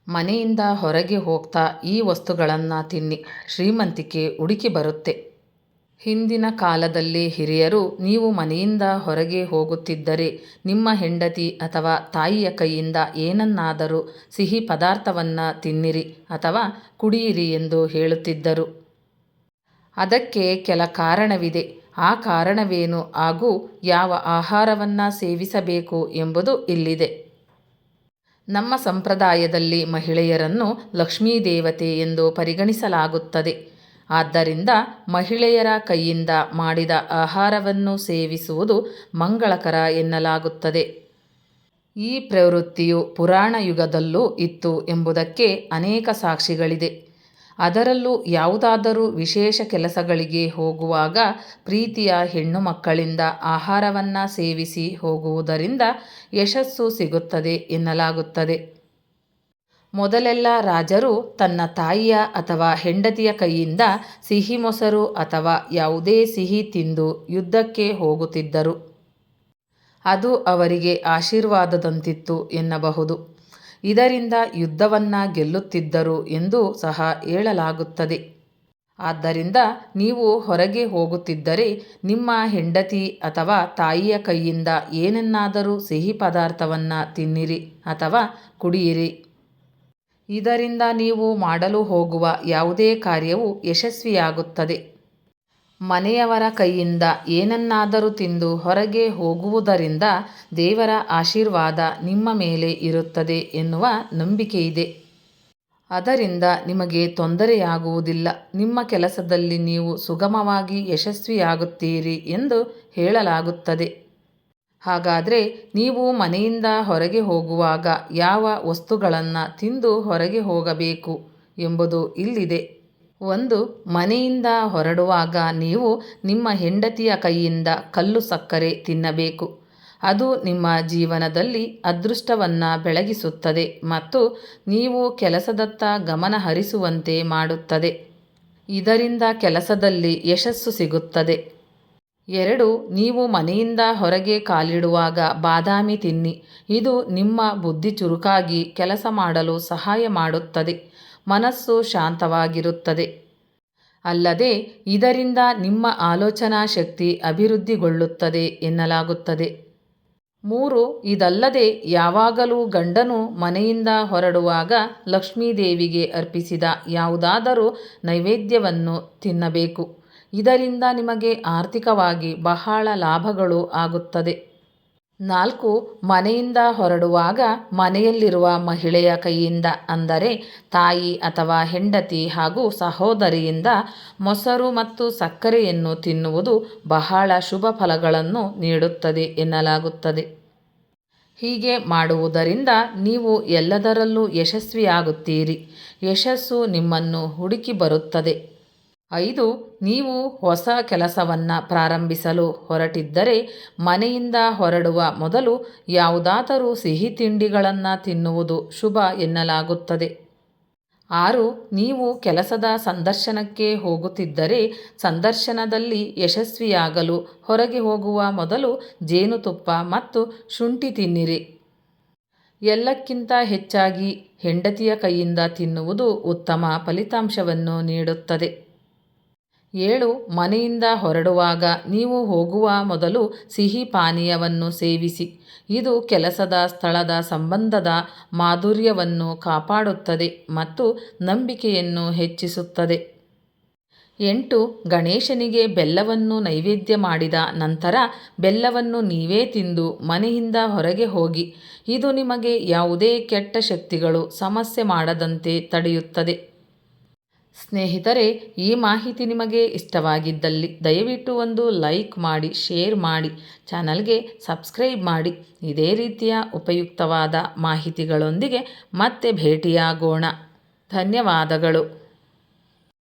ಮನೆಯಿಂದ ಹೊರಗೆ ಹೋಗ್ತಾ ಈ ವಸ್ತುಗಳನ್ನು ತಿನ್ನಿ, ಶ್ರೀಮಂತಿಕೆ ಹುಡುಕಿ ಬರುತ್ತೆ. ಹಿಂದಿನ ಕಾಲದಲ್ಲಿ ಹಿರಿಯರು, ನೀವು ಮನೆಯಿಂದ ಹೊರಗೆ ಹೋಗುತ್ತಿದ್ದರೆ ನಿಮ್ಮ ಹೆಂಡತಿ ಅಥವಾ ತಾಯಿಯ ಕೈಯಿಂದ ಏನನ್ನಾದರೂ ಸಿಹಿ ಪದಾರ್ಥವನ್ನು ತಿನ್ನಿರಿ ಅಥವಾ ಕುಡಿಯಿರಿ ಎಂದು ಹೇಳುತ್ತಿದ್ದರು. ಅದಕ್ಕೆ ಕೆಲ ಕಾರಣವಿದೆ. ಆ ಕಾರಣವೇನು ಹಾಗೂ ಯಾವ ಆಹಾರವನ್ನು ಸೇವಿಸಬೇಕು ಎಂಬುದು ಇಲ್ಲಿದೆ. ನಮ್ಮ ಸಂಪ್ರದಾಯದಲ್ಲಿ ಮಹಿಳೆಯರನ್ನು ಲಕ್ಷ್ಮೀ ದೇವತೆ ಎಂದು ಪರಿಗಣಿಸಲಾಗುತ್ತದೆ. ಆದ್ದರಿಂದ ಮಹಿಳೆಯರ ಕೈಯಿಂದ ಮಾಡಿದ ಆಹಾರವನ್ನು ಸೇವಿಸುವುದು ಮಂಗಳಕರ ಎನ್ನಲಾಗುತ್ತದೆ. ಈ ಪ್ರವೃತ್ತಿಯು ಪುರಾಣ ಯುಗದಲ್ಲೂ ಇತ್ತು ಎಂಬುದಕ್ಕೆ ಅನೇಕ ಸಾಕ್ಷಿಗಳಿದೆ. ಅದರಲ್ಲೂ ಯಾವುದಾದರೂ ವಿಶೇಷ ಕೆಲಸಗಳಿಗೆ ಹೋಗುವಾಗ ಪ್ರೀತಿಯ ಹೆಣ್ಣು ಮಕ್ಕಳಿಂದ ಆಹಾರವನ್ನು ಸೇವಿಸಿ ಹೋಗುವುದರಿಂದ ಯಶಸ್ಸು ಸಿಗುತ್ತದೆ ಎನ್ನಲಾಗುತ್ತದೆ. ಮೊದಲೆಲ್ಲ ರಾಜರು ತನ್ನ ತಾಯಿಯ ಅಥವಾ ಹೆಂಡತಿಯ ಕೈಯಿಂದ ಸಿಹಿ ಮೊಸರು ಅಥವಾ ಯಾವುದೇ ಸಿಹಿ ತಿಂದು ಯುದ್ಧಕ್ಕೆ ಹೋಗುತ್ತಿದ್ದರು. ಅದು ಅವರಿಗೆ ಆಶೀರ್ವಾದದಂತಿತ್ತು ಎನ್ನಬಹುದು. ಇದರಿಂದ ಯುದ್ಧವನ್ನು ಗೆಲ್ಲುತ್ತಿದ್ದರು ಎಂದು ಸಹ ಹೇಳಲಾಗುತ್ತದೆ. ಆದ್ದರಿಂದ ನೀವು ಹೊರಗೆ ಹೋಗುತ್ತಿದ್ದರೆ ನಿಮ್ಮ ಹೆಂಡತಿ ಅಥವಾ ತಾಯಿಯ ಕೈಯಿಂದ ಏನನ್ನಾದರೂ ಸಿಹಿ ಪದಾರ್ಥವನ್ನು ತಿನ್ನಿರಿ ಅಥವಾ ಕುಡಿಯಿರಿ. ಇದರಿಂದ ನೀವು ಮಾಡಲು ಹೋಗುವ ಯಾವುದೇ ಕಾರ್ಯವು ಯಶಸ್ವಿಯಾಗುತ್ತದೆ. ಮನೆಯವರ ಕೈಯಿಂದ ಏನನ್ನಾದರೂ ತಿಂದು ಹೊರಗೆ ಹೋಗುವುದರಿಂದ ದೇವರ ಆಶೀರ್ವಾದ ನಿಮ್ಮ ಮೇಲೆ ಇರುತ್ತದೆ ಎನ್ನುವ ನಂಬಿಕೆಯಿದೆ. ಅದರಿಂದ ನಿಮಗೆ ತೊಂದರೆಯಾಗುವುದಿಲ್ಲ. ನಿಮ್ಮ ಕೆಲಸದಲ್ಲಿ ನೀವು ಸುಗಮವಾಗಿ ಯಶಸ್ವಿಯಾಗುತ್ತೀರಿ ಎಂದು ಹೇಳಲಾಗುತ್ತದೆ. ಹಾಗಾದರೆ ನೀವು ಮನೆಯಿಂದ ಹೊರಗೆ ಹೋಗುವಾಗ ಯಾವ ವಸ್ತುಗಳನ್ನು ತಿಂದು ಹೊರಗೆ ಹೋಗಬೇಕು ಎಂಬುದು ಇಲ್ಲಿದೆ. 1. ಮನೆಯಿಂದ ಹೊರಡುವಾಗ ನೀವು ನಿಮ್ಮ ಹೆಂಡತಿಯ ಕೈಯಿಂದ ಕಲ್ಲು ಸಕ್ಕರೆ ತಿನ್ನಬೇಕು. ಅದು ನಿಮ್ಮ ಜೀವನದಲ್ಲಿ ಅದೃಷ್ಟವನ್ನು ಬೆಳಗಿಸುತ್ತದೆ ಮತ್ತು ನೀವು ಕೆಲಸದತ್ತ ಗಮನ ಹರಿಸುವಂತೆ ಮಾಡುತ್ತದೆ. ಇದರಿಂದ ಕೆಲಸದಲ್ಲಿ ಯಶಸ್ಸು ಸಿಗುತ್ತದೆ. 2. ನೀವು ಮನೆಯಿಂದ ಹೊರಗೆ ಕಾಲಿಡುವಾಗ ಬಾದಾಮಿ ತಿನ್ನಿ. ಇದು ನಿಮ್ಮ ಬುದ್ಧಿ ಚುರುಕಾಗಿ ಕೆಲಸ ಮಾಡಲು ಸಹಾಯ ಮಾಡುತ್ತದೆ. ಮನಸ್ಸು ಶಾಂತವಾಗಿರುತ್ತದೆ. ಅಲ್ಲದೆ ಇದರಿಂದ ನಿಮ್ಮ ಆಲೋಚನಾ ಶಕ್ತಿ ಅಭಿವೃದ್ಧಿಗೊಳ್ಳುತ್ತದೆ ಎನ್ನಲಾಗುತ್ತದೆ. 3. ಇದಲ್ಲದೆ ಯಾವಾಗಲೂ ಗಂಡನು ಮನೆಯಿಂದ ಹೊರಡುವಾಗ ಲಕ್ಷ್ಮೀದೇವಿಗೆ ಅರ್ಪಿಸಿದ ಯಾವುದಾದರೂ ನೈವೇದ್ಯವನ್ನು ತಿನ್ನಬೇಕು. ಇದರಿಂದ ನಿಮಗೆ ಆರ್ಥಿಕವಾಗಿ ಬಹಳ ಲಾಭಗಳು ಆಗುತ್ತದೆ. 4. ಮನೆಯಿಂದ ಹೊರಡುವಾಗ ಮನೆಯಲ್ಲಿರುವ ಮಹಿಳೆಯ ಕೈಯಿಂದ ಅಂದರೆ ತಾಯಿ ಅಥವಾ ಹೆಂಡತಿ ಹಾಗೂ ಸಹೋದರಿಯಿಂದ ಮೊಸರು ಮತ್ತು ಸಕ್ಕರೆಯನ್ನು ತಿನ್ನುವುದು ಬಹಳ ಶುಭ ಫಲಗಳನ್ನು ನೀಡುತ್ತದೆ ಎನ್ನಲಾಗುತ್ತದೆ. ಹೀಗೆ ಮಾಡುವುದರಿಂದ ನೀವು ಎಲ್ಲದರಲ್ಲೂ ಯಶಸ್ವಿಯಾಗುತ್ತೀರಿ. ಯಶಸ್ಸು ನಿಮ್ಮನ್ನು ಹುಡುಕಿ ಬರುತ್ತದೆ. 5. ನೀವು ಹೊಸ ಕೆಲಸವನ್ನು ಪ್ರಾರಂಭಿಸಲು ಹೊರಟಿದ್ದರೆ ಮನೆಯಿಂದ ಹೊರಡುವ ಮೊದಲು ಯಾವುದಾದರೂ ಸಿಹಿ ತಿಂಡಿಗಳನ್ನು ತಿನ್ನುವುದು ಶುಭ ಎನ್ನಲಾಗುತ್ತದೆ. 6. ನೀವು ಕೆಲಸದ ಸಂದರ್ಶನಕ್ಕೆ ಹೋಗುತ್ತಿದ್ದರೆ ಸಂದರ್ಶನದಲ್ಲಿ ಯಶಸ್ವಿಯಾಗಲು ಹೊರಗೆ ಹೋಗುವ ಮೊದಲು ಜೇನುತುಪ್ಪ ಮತ್ತು ಶುಂಠಿ ತಿನ್ನಿರಿ. ಎಲ್ಲಕ್ಕಿಂತ ಹೆಚ್ಚಾಗಿ ಹೆಂಡತಿಯ ಕೈಯಿಂದ ತಿನ್ನುವುದು ಉತ್ತಮ ಫಲಿತಾಂಶವನ್ನು ನೀಡುತ್ತದೆ. 7. ಮನೆಯಿಂದ ಹೊರಡುವಾಗ ನೀವು ಹೋಗುವ ಮೊದಲು ಸಿಹಿ ಪಾನೀಯವನ್ನು ಸೇವಿಸಿ. ಇದು ಕೆಲಸದ ಸ್ಥಳದ ಸಂಬಂಧದ ಮಾಧುರ್ಯವನ್ನು ಕಾಪಾಡುತ್ತದೆ ಮತ್ತು ನಂಬಿಕೆಯನ್ನು ಹೆಚ್ಚಿಸುತ್ತದೆ. 8. ಗಣೇಶನಿಗೆ ಬೆಲ್ಲವನ್ನು ನೈವೇದ್ಯ ಮಾಡಿದ ನಂತರ ಬೆಲ್ಲವನ್ನು ನೀವೇ ತಿಂದು ಮನೆಯಿಂದ ಹೊರಗೆ ಹೋಗಿ. ಇದು ನಿಮಗೆ ಯಾವುದೇ ಕೆಟ್ಟ ಶಕ್ತಿಗಳು ಸಮಸ್ಯೆ ಮಾಡದಂತೆ ತಡೆಯುತ್ತದೆ. ಸ್ನೇಹಿತರೆ, ಈ ಮಾಹಿತಿ ನಿಮಗೆ ಇಷ್ಟವಾಗಿದ್ದಲ್ಲಿ ದಯವಿಟ್ಟು ಒಂದು ಲೈಕ್ ಮಾಡಿ, ಶೇರ್ ಮಾಡಿ, ಚಾನಲ್ಗೆ ಸಬ್ಸ್ಕ್ರೈಬ್ ಮಾಡಿ. ಇದೇ ರೀತಿಯ ಉಪಯುಕ್ತವಾದ ಮಾಹಿತಿಗಳೊಂದಿಗೆ ಮತ್ತೆ ಭೇಟಿಯಾಗೋಣ. ಧನ್ಯವಾದಗಳು.